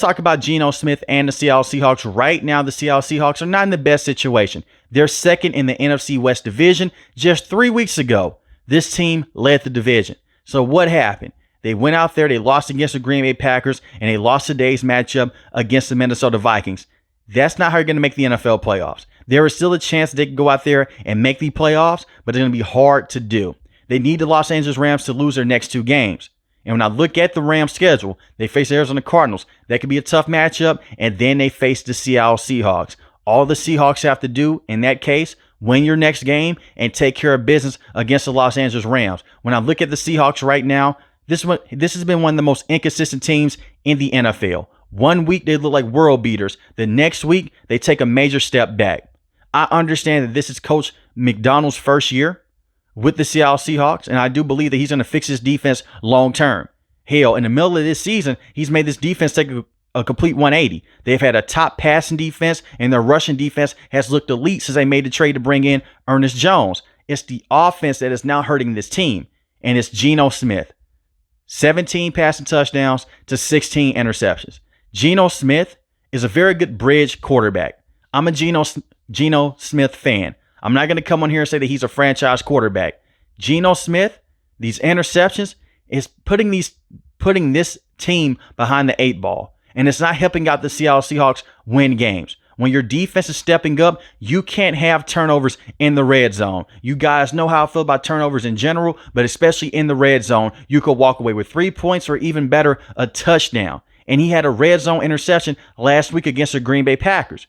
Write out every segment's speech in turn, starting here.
talk about Geno Smith and the Seattle Seahawks. Right now, the Seattle Seahawks are not in the best situation. They're second in the NFC West division. Just 3 weeks ago, this team led the division. So what happened? They went out there, they lost against the Green Bay Packers, and they lost today's matchup against the Minnesota Vikings. That's not how you're going to make the NFL playoffs. There is still a chance that they can go out there and make the playoffs, but it's going to be hard to do. They need the Los Angeles Rams to lose their next 2 games. And when I look at the Rams' schedule, they face the Arizona Cardinals. That could be a tough matchup, and then they face the Seattle Seahawks. All the Seahawks have to do in that case, win your next game and take care of business against the Los Angeles Rams. When I look at the Seahawks right now, this has been one of the most inconsistent teams in the NFL. 1 week, they look like world beaters. The next week, they take a major step back. I understand that this is Coach McDonald's first year with the Seattle Seahawks, and I do believe that he's going to fix his defense long term. Hell, in the middle of this season, he's made this defense take a complete 180. They've had a top passing defense, and their rushing defense has looked elite since they made the trade to bring in Ernest Jones. It's the offense that is now hurting this team, and it's Geno Smith. 17 passing touchdowns to 16 interceptions. Geno Smith is a very good bridge quarterback. I'm a Geno Smith fan. I'm not going to come on here and say that he's a franchise quarterback. Geno Smith, these interceptions, is putting this team behind the 8 ball. And it's not helping out the Seattle Seahawks win games. When your defense is stepping up, you can't have turnovers in the red zone. You guys know how I feel about turnovers in general, but especially in the red zone, you could walk away with 3 points or even better, a touchdown. And he had a red zone interception last week against the Green Bay Packers.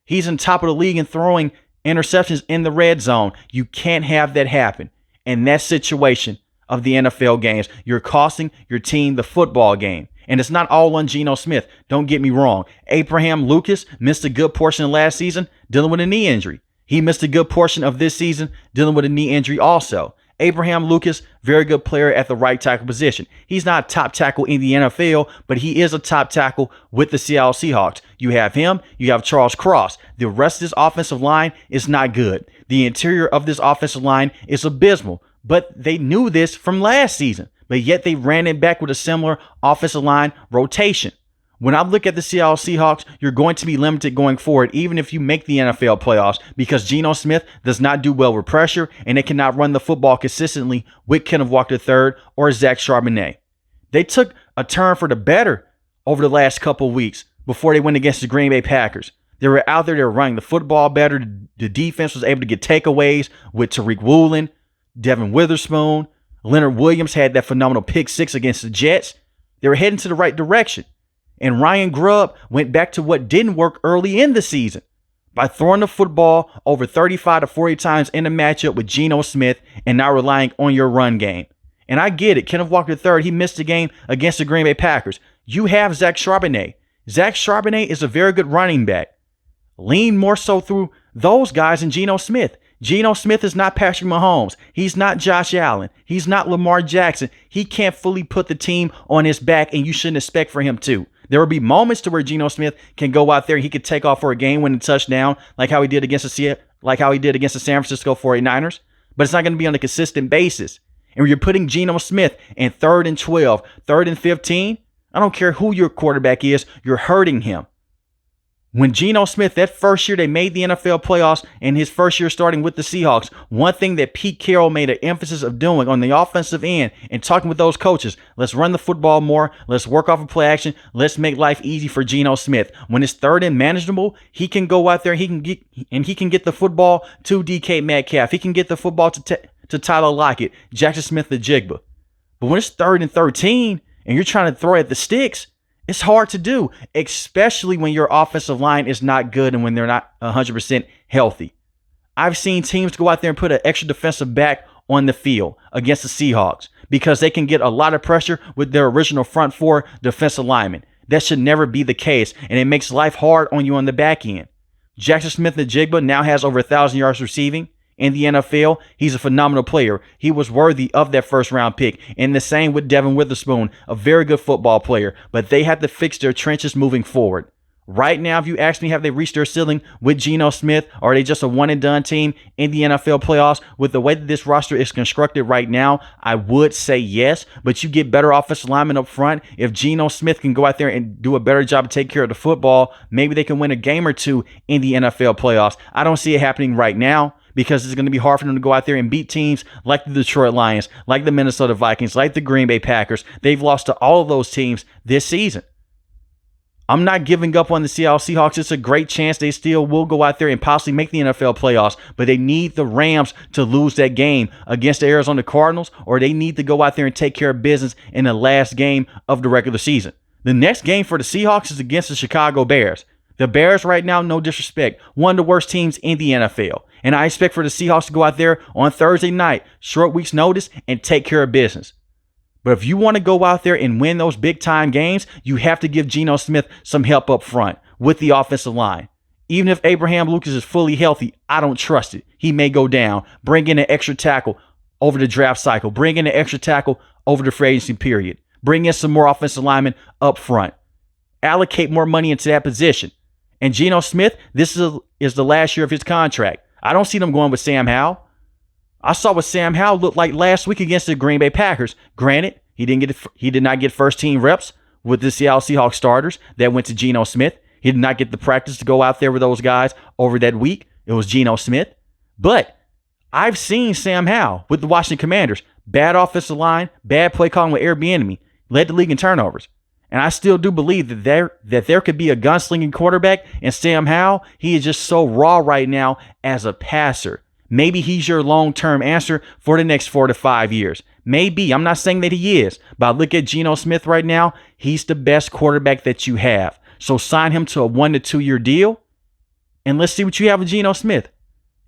He's in top of the league in throwing interceptions in the red zone. You can't have that happen. In that situation of the NFL games, you're costing your team the football game. And it's not all on Geno Smith. Don't get me wrong. Abraham Lucas missed a good portion of last season dealing with a knee injury. He missed a good portion of this season dealing with a knee injury also. Abraham Lucas, very good player at the right tackle position. He's not a top tackle in the NFL, but he is a top tackle with the Seattle Seahawks. You have him. You have Charles Cross. The rest of this offensive line is not good. The interior of this offensive line is abysmal, but they knew this from last season. But yet they ran it back with a similar offensive line rotation. When I look at the Seattle Seahawks, you're going to be limited going forward, even if you make the NFL playoffs, because Geno Smith does not do well with pressure, and they cannot run the football consistently with Kenneth Walker III or Zach Charbonnet. They took a turn for the better over the last couple of weeks before they went against the Green Bay Packers. They were out there, they were running the football better. The defense was able to get takeaways with Tariq Woolen, Devin Witherspoon. Leonard Williams had that phenomenal pick 6 against the Jets. They were heading to the right direction. And Ryan Grubb went back to what didn't work early in the season by throwing the football over 35 to 40 times in a matchup with Geno Smith and not relying on your run game. And I get it. Kenneth Walker III, he missed the game against the Green Bay Packers. You have Zach Charbonnet. Zach Charbonnet is a very good running back. Lean more so through those guys than Geno Smith. Geno Smith is not Patrick Mahomes. He's not Josh Allen. He's not Lamar Jackson. He can't fully put the team on his back, and you shouldn't expect for him to. There will be moments to where Geno Smith can go out there and he could take off for a game-winning touchdown, like how he did against the San Francisco 49ers. But it's not going to be on a consistent basis. And when you're putting Geno Smith in 3rd and 12, 3rd and 15, I don't care who your quarterback is, you're hurting him. When Geno Smith, that first year they made the NFL playoffs and his first year starting with the Seahawks, one thing that Pete Carroll made an emphasis of doing on the offensive end and talking with those coaches, let's run the football more, let's work off of play action, let's make life easy for Geno Smith. When it's 3rd and manageable, he can go out there, he can get the football to DK Metcalf. He can get the football to Tyler Lockett, Jackson Smith-Njigba. But when it's 3rd and 13 and you're trying to throw at the sticks, it's hard to do, especially when your offensive line is not good and when they're not 100% healthy. I've seen teams go out there and put an extra defensive back on the field against the Seahawks because they can get a lot of pressure with their original front 4 defensive linemen. That should never be the case, and it makes life hard on you on the back end. Jackson Smith-Njigba now has over 1,000 yards receiving. In the NFL, he's a phenomenal player. He was worthy of that first-round pick. And the same with Devin Witherspoon, a very good football player. But they have to fix their trenches moving forward. Right now, if you ask me, have they reached their ceiling with Geno Smith, or are they just a one-and-done team in the NFL playoffs? With the way that this roster is constructed right now, I would say yes, but you get better offensive linemen up front. If Geno Smith can go out there and do a better job to take care of the football, maybe they can win a game or two in the NFL playoffs. I don't see it happening right now, because it's going to be hard for them to go out there and beat teams like the Detroit Lions, like the Minnesota Vikings, like the Green Bay Packers. They've lost to all of those teams this season. I'm not giving up on the Seattle Seahawks. It's a great chance they still will go out there and possibly make the NFL playoffs, but they need the Rams to lose that game against the Arizona Cardinals, or they need to go out there and take care of business in the last game of the regular season. The next game for the Seahawks is against the Chicago Bears. The Bears right now, no disrespect, one of the worst teams in the NFL. And I expect for the Seahawks to go out there on Thursday night, short week's notice, and take care of business. But if you want to go out there and win those big-time games, you have to give Geno Smith some help up front with the offensive line. Even if Abraham Lucas is fully healthy, I don't trust it. He may go down. Bring in an extra tackle over the draft cycle. Bring in an extra tackle over the free agency period. Bring in some more offensive linemen up front. Allocate more money into that position. And Geno Smith, this is the last year of his contract. I don't see them going with Sam Howell. I saw what Sam Howell looked like last week against the Green Bay Packers. Granted, he did not get first team reps with the Seattle Seahawks starters. That went to Geno Smith. He did not get the practice to go out there with those guys over that week. It was Geno Smith. But I've seen Sam Howell with the Washington Commanders. Bad offensive line, bad play calling with Eric Bieniemy. Led the league in turnovers. And I still do believe that there could be a gunslinging quarterback in Sam Howell. He is just so raw right now as a passer. Maybe he's your long-term answer for the next 4 to 5 years. Maybe. I'm not saying that he is. But I look at Geno Smith right now. He's the best quarterback that you have. So sign him to a 1 to 2 year deal. And let's see what you have with Geno Smith.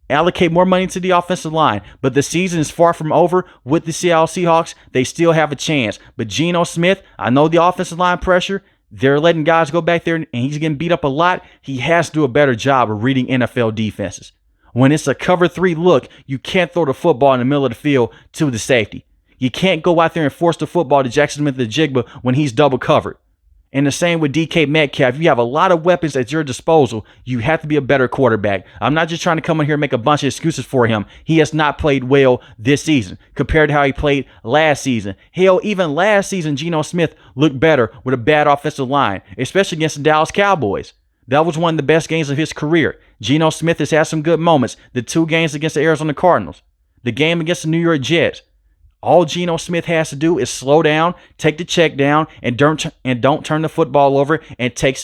Allocate more money to the offensive line. But the season is far from over with the Seattle Seahawks. They still have a chance. But Geno Smith, I know the offensive line pressure. They're letting guys go back there and he's getting beat up a lot. He has to do a better job of reading NFL defenses. When it's a cover 3 look, you can't throw the football in the middle of the field to the safety. You can't go out there and force the football to Jackson Smith-Njigba when he's double covered. And the same with DK Metcalf. You have a lot of weapons at your disposal. You have to be a better quarterback. I'm not just trying to come in here and make a bunch of excuses for him. He has not played well this season compared to how he played last season. Hell, even last season, Geno Smith looked better with a bad offensive line, especially against the Dallas Cowboys. That was one of the best games of his career. Geno Smith has had some good moments. The 2 games against the Arizona Cardinals. The game against the New York Jets. All Geno Smith has to do is slow down, take the check down, and don't turn the football over and take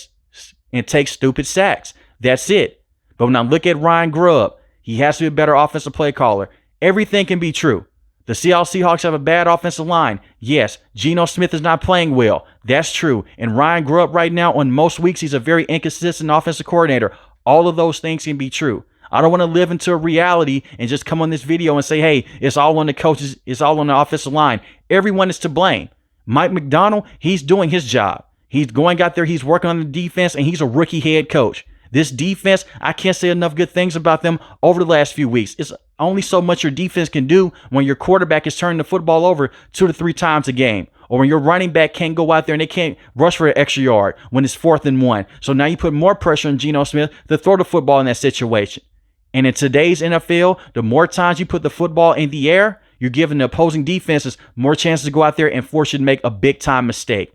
stupid sacks. That's it. But when I look at Ryan Grubb, he has to be a better offensive play caller. Everything can be true. The Seattle Seahawks have a bad offensive line. Yes, Geno Smith is not playing well. That's true. And Ryan Grubb right now, on most weeks, he's a very inconsistent offensive coordinator. All of those things can be true. I don't want to live into a reality and just come on this video and say, hey, it's all on the coaches, it's all on the offensive line. Everyone is to blame. Mike McDonald, he's doing his job. He's going out there, he's working on the defense, and he's a rookie head coach. This defense, I can't say enough good things about them over the last few weeks. It's only so much your defense can do when your quarterback is turning the football over 2 to 3 times a game. Or when your running back can't go out there and they can't rush for an extra yard when it's 4th and 1. So now you put more pressure on Geno Smith to throw the football in that situation. And in today's NFL, the more times you put the football in the air, you're giving the opposing defenses more chances to go out there and force you to make a big-time mistake.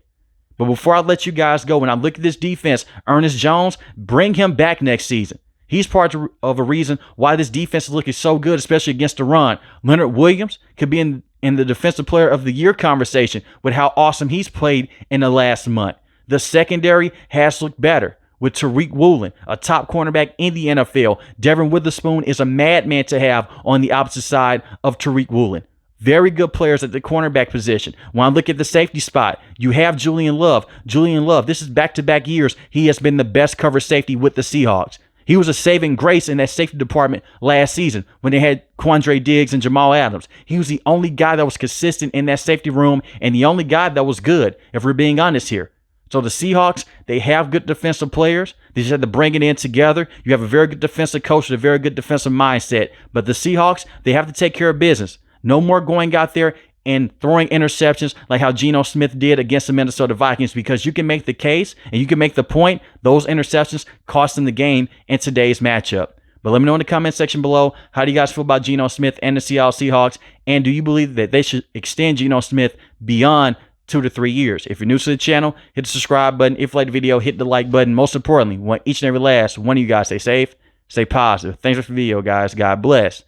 But before I let you guys go, when I look at this defense, Ernest Jones, bring him back next season. He's part of a reason why this defense is looking so good, especially against the run. Leonard Williams could be in the Defensive Player of the Year conversation with how awesome he's played in the last month. The secondary has looked better with Tariq Woolen, a top cornerback in the NFL. Devin Witherspoon is a madman to have on the opposite side of Tariq Woolen. Very good players at the cornerback position. When I look at the safety spot, you have Julian Love. Julian Love, this is back-to-back years. He has been the best cover safety with the Seahawks. He was a saving grace in that safety department last season when they had Quandre Diggs and Jamal Adams. He was the only guy that was consistent in that safety room and the only guy that was good, if we're being honest here. So the Seahawks, they have good defensive players. They just had to bring it in together. You have a very good defensive coach with a very good defensive mindset. But the Seahawks, they have to take care of business. No more going out there and throwing interceptions like how Geno Smith did against the Minnesota Vikings, because you can make the case and you can make the point those interceptions cost them the game in today's matchup. But let me know in the comment section below, how do you guys feel about Geno Smith and the Seattle Seahawks? And do you believe that they should extend Geno Smith beyond 2 to 3 years? If you're new to the channel, hit the subscribe button. If you like the video, hit the like button. Most importantly, want each and every last one of you guys stay safe, stay positive. Thanks for the video, guys. God bless.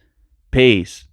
Peace.